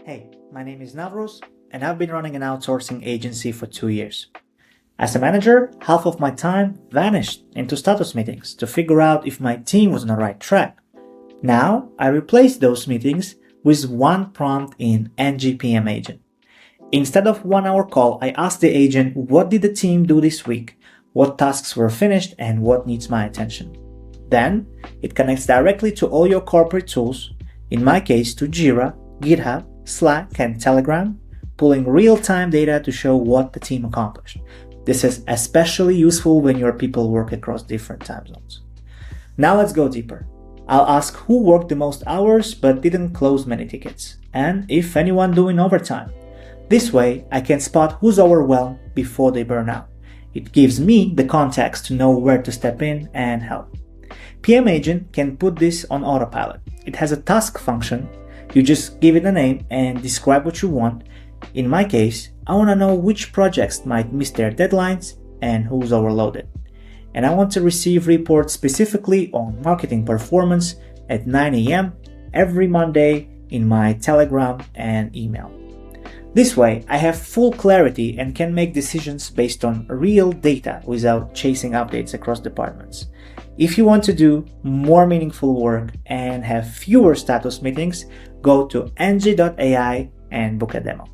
Hey, my name is Navros, and I've been running an outsourcing agency for 2 years. As a manager, half of my time vanished into status meetings to figure out if my team was on the right track. Now, I replace those meetings with one prompt in Enji PM Agent. Instead of 1 hour call, I ask the agent what did the team do this week, what tasks were finished, and what needs my attention. Then, it connects directly to all your corporate tools, in my case to Jira, GitHub, Slack, and Telegram, pulling real-time data to show what the team accomplished. This is especially useful when your people work across different time zones. Now let's go deeper. I'll ask who worked the most hours but didn't close many tickets, and if anyone doing overtime. This way, I can spot who's overwhelmed before they burn out. It gives me the context to know where to step in and help. PM Agent can put this on autopilot. It has a task function. You just give it a name and describe what you want. In my case, I want to know which projects might miss their deadlines and who's overloaded. And I want to receive reports specifically on marketing performance at 9 a.m. every Monday in my Telegram and email. This way, I have full clarity and can make decisions based on real data without chasing updates across departments. If you want to do more meaningful work and have fewer status meetings, go to enji.ai and book a demo.